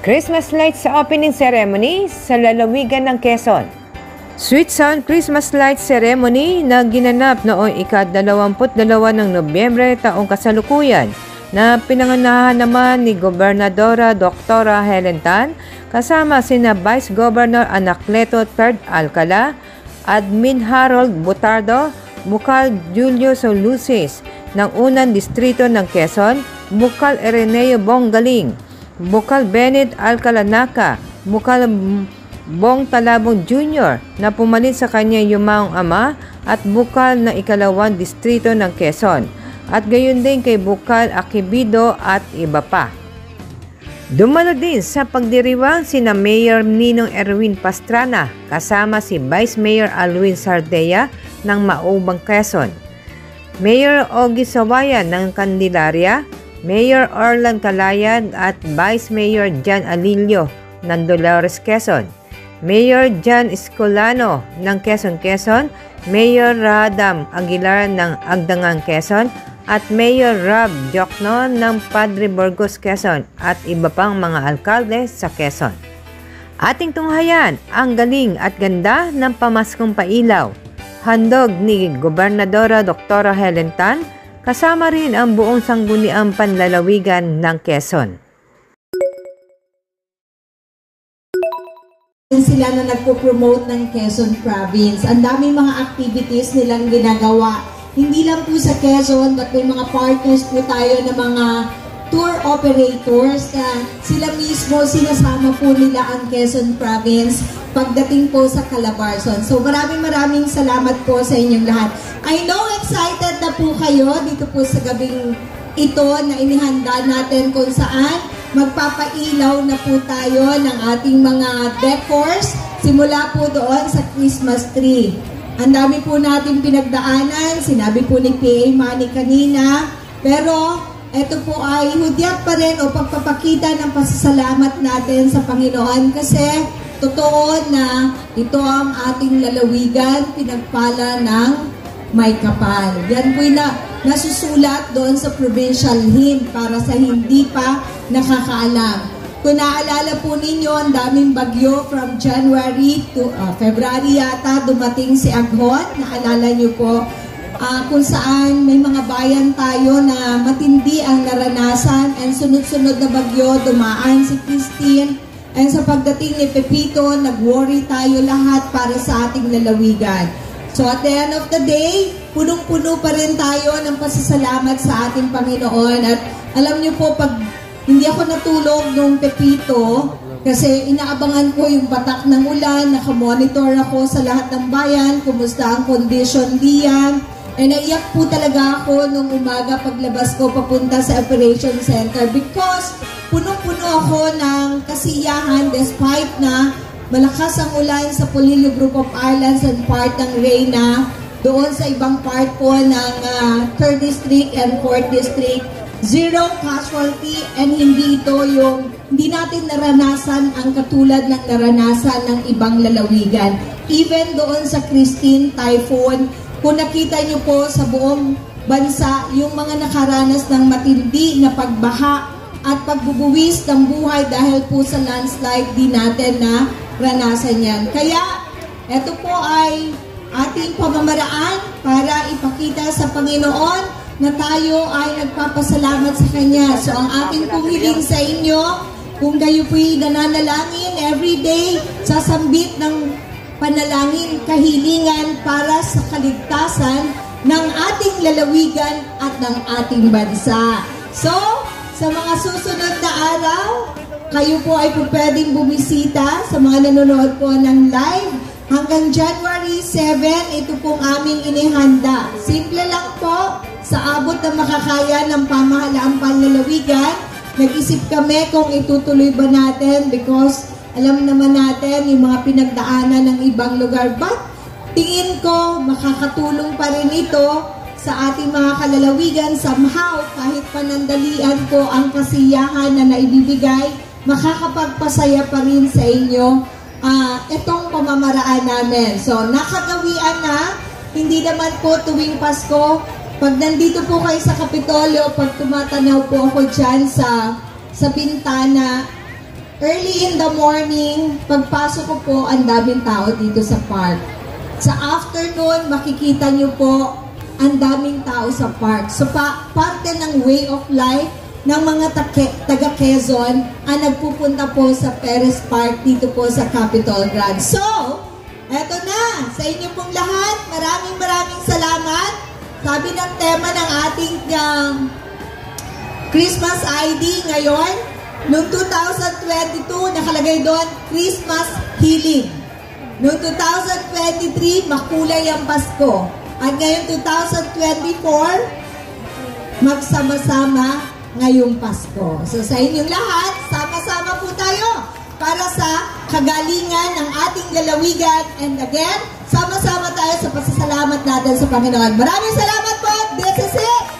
Christmas lights sa opening ceremony sa lalawigan ng Quezon. Sweet Sound Christmas Light Ceremony na ginanap noong ika-22 ng Nobyembre taong kasalukuyan na pinanganahan naman ni Gobernadora Dr. Helen Tan kasama sina Vice Governor Anacleto Third Alcala, Admin Harold Butardo, Bukal Julio Soluces ng unang distrito ng Quezon, Bukal Ireneo Bonggaling, Bukal Bennett Alcalanaka, Bukal Bong Talabong Jr. na pumalit sa kanyang yumaong ama at Bukal na ikalawang distrito ng Quezon at gayon din kay Bukal Akibido at iba pa. Dumalo din sa pagdiriwang sina Mayor Ninong Erwin Pastrana kasama si Vice Mayor Alwin Sardea ng Maubang Quezon, Mayor Ogie Sawayan ng Candelaria, Mayor Orlan Calayan at Vice Mayor Jan Alilio ng Dolores Quezon, Mayor Jan Escolano ng Quezon, Mayor Radam Aguilar ng Agdangan Quezon, at Mayor Rob Jokno ng Padre Burgos Quezon at iba pang mga alkalde sa Quezon. Ating tunghayan ang galing at ganda ng pamaskong pailaw. Handog ni Gobernadora Dr. Helen Tan, kasama rin ang buong sangguniang panlalawigan ng Quezon. Sila na nagpo-promote ng Quezon Province. Ang daming mga activities nilang ginagawa. Hindi lang po sa Quezon, but may mga partners po tayo na mga tour operators na sila mismo sinasama po nila ang Quezon Province pagdating po sa Calabarzon. So maraming salamat po sa inyong lahat. I know excited na po kayo dito po sa gabing ito na inihanda natin kung saan magpapailaw na po tayo ng ating mga decors simula po doon sa Christmas tree. Ang dami po natin pinagdaanan, sinabi po ni PA Manny kanina, pero ito po ay hudyat pa rin o pagpapakita ng pasasalamat natin sa Panginoon kasi totoo na ito ang ating lalawigan, pinagpala ng may kapal. Yan po na nasusulat doon sa provincial hymn para sa hindi pa nakakaalam. Kung naalala po ninyo, ang daming bagyo from January to February yata dumating si Aghon. Naalala nyo po kung saan may mga bayan tayo na matindi ang naranasan and sunod-sunod na bagyo, dumaan si Christine. And sa pagdating ni Pepito, nag-worry tayo lahat para sa ating lalawigan. So at the end of the day, punong-puno pa rin tayo ng pasasalamat sa ating Panginoon. At alam niyo po, pag hindi ako natulog nung Pepito, kasi inaabangan ko yung batak ng ulan, nakamonitor ako sa lahat ng bayan, kumusta ang condition diyan. And naiyak po talaga ako nung umaga paglabas ko papunta sa Operation Center because punong-puno ako ng kasiyahan despite na malakas ang ulan sa Polillo Group of Islands and part ng Reyna, doon sa ibang part po ng 3rd District and 4th District. Zero casualty and hindi natin naranasan ang katulad ng naranasan ng ibang lalawigan. Even doon sa Christine Typhoon, kung nakita nyo po sa buong bansa, yung mga nakaranas ng matindi na pagbaha at pagbubuwis ng buhay dahil po sa landslide, di natin na ranasan yan. Kaya, ito po ay ating pamamaraan para ipakita sa Panginoon na tayo ay nagpapasalamat sa Kanya. So, ang ating pong hiling sa inyo, kung kayo po'y nananalangin everyday, sasambit ng panalangin, kahilingan para sa kaligtasan ng ating lalawigan at ng ating bansa. So, sa mga susunod na araw, kayo po ay po pwedeng bumisita sa mga nanonood po ng live. Hanggang January 7, ito pong aming inihanda. Simple lang po, sa abot na makakaya ng pamahalaang panlalawigan, nag-isip kami kung itutuloy ba natin because alam naman natin yung mga pinagdaanan ng ibang lugar. But tingin ko makakatulong pa rin ito sa ating mga kalalawigan somehow kahit panandalian ko ang kasiyahan na naibibigay, makakapagpasaya pa rin sa inyo itong pamamaraan namin. So nakagawian na, hindi naman po tuwing Pasko. Pag nandito po kayo sa Kapitolyo, pag tumatanaw po ako dyan sa bintana, early in the morning, pagpasok ko po, ang daming tao dito sa park. Sa afternoon, makikita nyo po, ang daming tao sa park. So, parte ng way of life ng mga taga Quezon ang nagpupunta po sa Perez Park dito po sa Capitol Grounds. So, eto na, sa inyo pong lahat, maraming salamat. Sabi ng tema ng ating Christmas ID ngayon, noong 2022, nakalagay doon, Christmas Healing. Noong 2023, makulay ang Pasko. At ngayon 2024, magsama-sama ngayong Pasko. So sa inyong lahat, sama-sama po tayo para sa kagalingan ng ating lalawigan. And again, sama-sama tayo sa pasasalamat natin sa Panginoon. Maraming salamat po. This is it.